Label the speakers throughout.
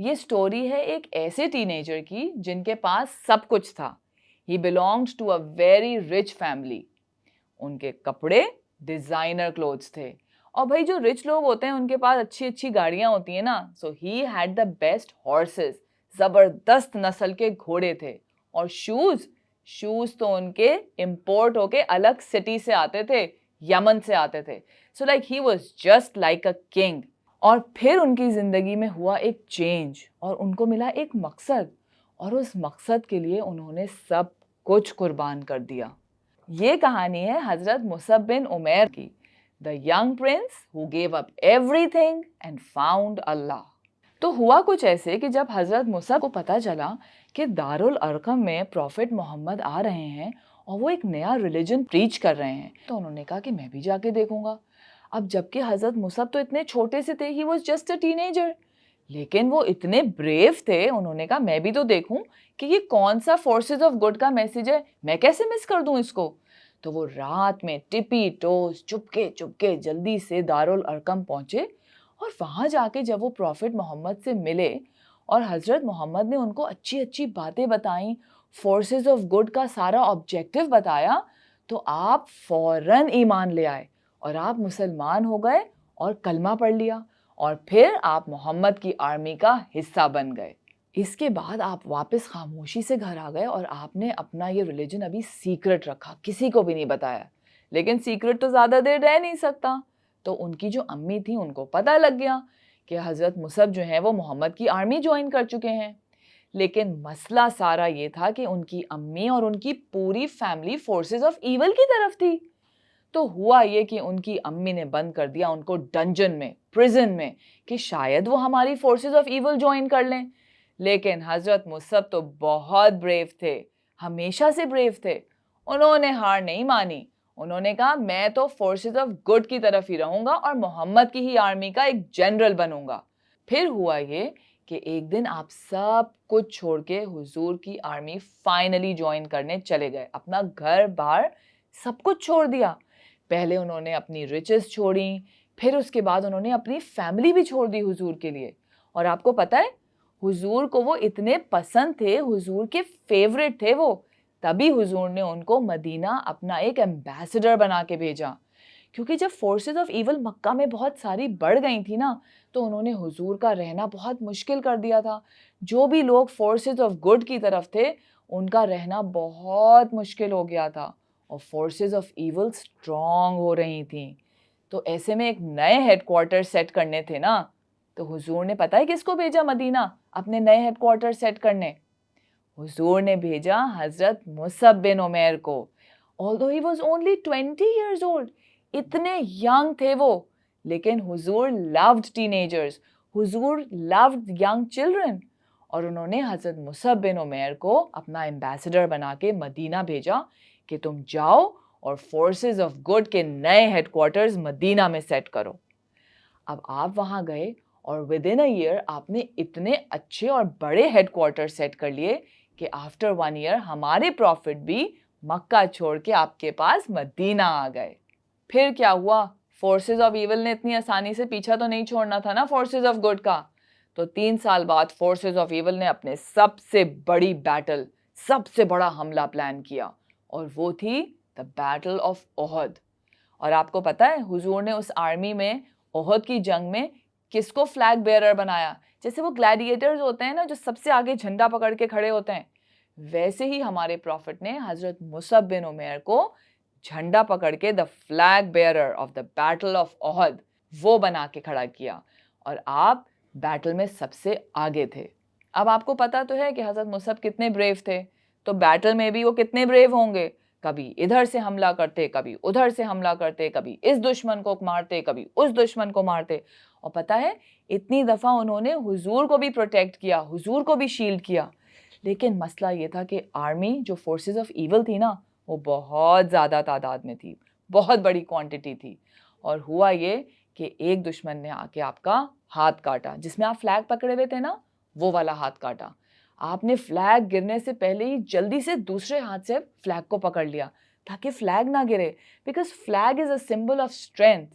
Speaker 1: یہ سٹوری ہے ایک ایسے ٹینیجر کی جن کے پاس سب کچھ تھا. He belonged to a very rich family. ان کے کپڑے ڈیزائنر کلوتھس تھے. اور بھائی جو رچ لوگ ہوتے ہیں ان کے پاس اچھی اچھی گاڑیاں ہوتی ہیں نا. So he had the best horses. زبردست نسل کے گھوڑے تھے. اور شوز تو ان کے امپورٹ ہو کے الگ سٹی سے آتے تھے, یمن سے آتے تھے. So like he was just like a king. اور پھر ان کی زندگی میں ہوا ایک چینج اور ان کو ملا ایک مقصد, اور اس مقصد کے لیے انہوں نے سب کچھ قربان کر دیا. یہ کہانی ہے حضرت مصعب بن عمیر کی, the young prince who gave up everything and found Allah. تو ہوا کچھ ایسے کہ جب حضرت مصعب کو پتہ چلا کہ دارالارقم میں پروفٹ محمد آ رہے ہیں اور وہ ایک نیا ریلیجن پریچ کر رہے ہیں, تو انہوں نے کہا کہ میں بھی جا کے دیکھوں گا. اب جبکہ حضرت مصعب تو اتنے چھوٹے سے تھے, he was just a teenager, لیکن وہ اتنے بریو تھے, انہوں نے کہا میں بھی تو دیکھوں کہ یہ کون سا فورسز آف گڈ کا میسج ہے, میں کیسے مس کر دوں اس کو. تو وہ رات میں ٹپی ٹوز چپکے جلدی سے دارالارقم پہنچے, اور وہاں جا کے جب وہ پروفٹ محمد سے ملے اور حضرت محمد نے ان کو اچھی اچھی باتیں بتائیں, فورسز آف گڈ کا سارا آبجیکٹیو بتایا, تو آپ فوراً ایمان لے آئے اور آپ مسلمان ہو گئے اور کلمہ پڑھ لیا, اور پھر آپ محمد کی آرمی کا حصہ بن گئے. اس کے بعد آپ واپس خاموشی سے گھر آ گئے اور آپ نے اپنا یہ ریلیجن ابھی سیکرٹ رکھا, کسی کو بھی نہیں بتایا. لیکن سیکرٹ تو زیادہ دیر رہ نہیں سکتا, تو ان کی جو امی تھیں ان کو پتہ لگ گیا کہ حضرت مصعب جو ہیں وہ محمد کی آرمی جوائن کر چکے ہیں. لیکن مسئلہ سارا یہ تھا کہ ان کی امی اور ان کی پوری فیملی فورسز آف ایول کی طرف تھی. تو ہوا یہ کہ ان کی امی نے بند کر دیا ان کو ڈنجن میں, پریزن میں, کہ شاید وہ ہماری فورسز آف ایول جوائن کر لیں. لیکن حضرت مصعب تو بہت بریو تھے, ہمیشہ سے بریو تھے. انہوں نے ہار نہیں مانی, انہوں نے کہا میں تو فورسز آف گڈ کی طرف ہی رہوں گا اور محمد کی ہی آرمی کا ایک جنرل بنوں گا. پھر ہوا یہ کہ ایک دن آپ سب کچھ چھوڑ کے حضور کی آرمی فائنلی جوائن کرنے چلے گئے, اپنا گھر بار سب کچھ چھوڑ دیا. پہلے انہوں نے اپنی riches چھوڑیں, پھر اس کے بعد انہوں نے اپنی فیملی بھی چھوڑ دی حضور کے لیے. اور آپ کو پتہ ہے حضور کو وہ اتنے پسند تھے, حضور کے فیورٹ تھے وہ, تبھی حضور نے ان کو مدینہ اپنا ایک ایمبیسڈر بنا کے بھیجا. کیونکہ جب فورسز آف ایول مکہ میں بہت ساری بڑھ گئی تھی نا, تو انہوں نے حضور کا رہنا بہت مشکل کر دیا تھا. جو بھی لوگ فورسز آف گڈ کی طرف تھے ان کا رہنا بہت مشکل ہو گیا تھا, اور فورسز آف ایول اسٹرانگ ہو رہی تھیں. تو ایسے میں ایک نئے ہیڈ کوارٹر سیٹ کرنے تھے نا, تو حضور نے پتہ ہے کس کو بھیجا مدینہ اپنے نئے ہیڈ کوارٹر سیٹ کرنے؟ حضور نے بھیجا حضرت مصعب بن عمیر کو. although he was only 20 years old, اتنے ینگ تھے وہ, لیکن حضور loved teenagers, حضور loved young children, اور انہوں نے حضرت مصعب بن عمیر کو اپنا ایمبیسڈر بنا کے مدینہ بھیجا کہ تم جاؤ اور فورسز آف گڈ کے نئے ہیڈ کوارٹرز مدینہ میں سیٹ کرو. اب آپ وہاں گئے اور ود ان اے ایئر آپ نے اتنے اچھے اور بڑے ہیڈ کوارٹر سیٹ کر لیے کہ آفٹر 1 ایئر ہمارے پروفٹ بھی مکہ چھوڑ کے آپ کے پاس مدینہ آ گئے. پھر کیا ہوا؟ فورسز آف ایول نے اتنی آسانی سے پیچھا تو نہیں چھوڑنا تھا نا فورسز آف گڈ کا. تو 3 سال بعد فورسز آف ایول نے اپنے سب سے بڑی بیٹل, سب سے بڑا حملہ پلان کیا, اور وہ تھی دا بیٹل آف احد. اور آپ کو پتہ ہے حضور نے اس آرمی میں احد کی جنگ میں کس کو فلیگ بیئرر بنایا؟ جیسے وہ گلیڈیٹرز ہوتے ہیں نا جو سب سے آگے جھنڈا پکڑ کے کھڑے ہوتے ہیں, ویسے ہی ہمارے پروفٹ نے حضرت مصعب بن عمیر کو جھنڈا پکڑ کے the flag bearer of the battle of Uhud وہ بنا کے کھڑا کیا, اور آپ بیٹل میں سب سے آگے تھے. اب آپ کو پتا تو ہے کہ حضرت مصعب کتنے بریو تھے, تو بیٹل میں بھی وہ کتنے بریو ہوں گے. کبھی ادھر سے حملہ کرتے, کبھی ادھر سے حملہ کرتے, کبھی اس دشمن کو مارتے, کبھی اس دشمن کو مارتے. اور پتہ ہے اتنی دفعہ انہوں نے حضور کو بھی پروٹیکٹ کیا, حضور کو بھی شیلڈ کیا. لیکن مسئلہ یہ تھا کہ آرمی جو فورسز آف ایول تھی نا وہ بہت زیادہ تعداد میں تھی, بہت بڑی کوانٹٹی تھی. اور ہوا یہ کہ ایک دشمن نے آ کے آپ کا ہاتھ کاٹا, جس میں آپ فلیگ پکڑے ہوئے تھے نا وہ والا ہاتھ کاٹا. آپ نے فلیگ گرنے سے پہلے ہی جلدی سے دوسرے ہاتھ سے فلیگ کو پکڑ لیا تاکہ فلیگ نہ گرے, because flag is a symbol of strength.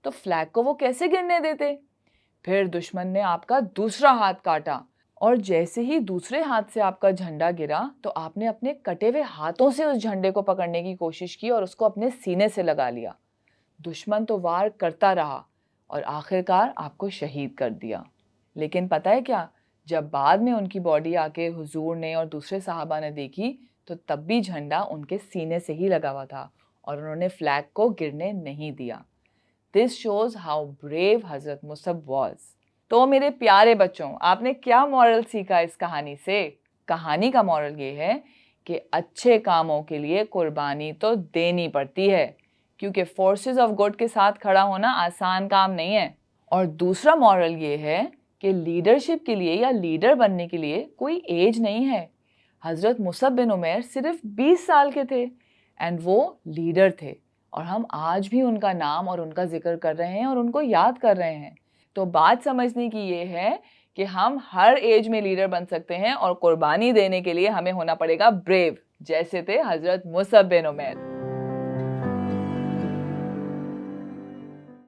Speaker 1: تو فلیگ کو وہ کیسے گرنے دیتے؟ پھر دشمن نے آپ کا دوسرا ہاتھ کاٹا اور جیسے ہی دوسرے ہاتھ سے آپ کا جھنڈا گرا تو آپ نے اپنے کٹے ہوئے ہاتھوں سے اس جھنڈے کو پکڑنے کی کوشش کی اور اس کو اپنے سینے سے لگا لیا۔ دشمن تو وار کرتا رہا اور آخرکار آپ کو شہید کر دیا۔ لیکن پتہ ہے کیا، جب بعد میں ان کی باڈی آ کے حضور نے اور دوسرے صحابہ نے دیکھی تو تب بھی جھنڈا ان کے سینے سے ہی لگا ہوا تھا اور انہوں نے فلیگ کو گرنے نہیں دیا۔ This shows how brave حضرت مصعب was۔ تو میرے پیارے بچوں، آپ نے کیا مورل سیکھا اس کہانی سے؟ کہانی کا مورل یہ ہے کہ اچھے کاموں کے لیے قربانی تو دینی پڑتی ہے، کیونکہ فورسز آف گڈ کے ساتھ کھڑا ہونا آسان کام نہیں ہے۔ اور دوسرا مورل یہ ہے کہ لیڈرشپ کے لیے یا لیڈر بننے کے لیے کوئی ایج نہیں ہے۔ حضرت مصعب بن عمیر صرف 20 سال کے تھے اینڈ وہ لیڈر تھے، اور ہم آج بھی ان کا نام اور ان کا ذکر کر رہے ہیں اور ان کو یاد کر رہے ہیں۔ تو بات سمجھنے کی یہ ہے کہ ہم ہر ایج میں لیڈر بن سکتے ہیں اور قربانی دینے کے لیے ہمیں ہونا پڑے گا بریو، جیسے تھے حضرت مصعب بن عمیر۔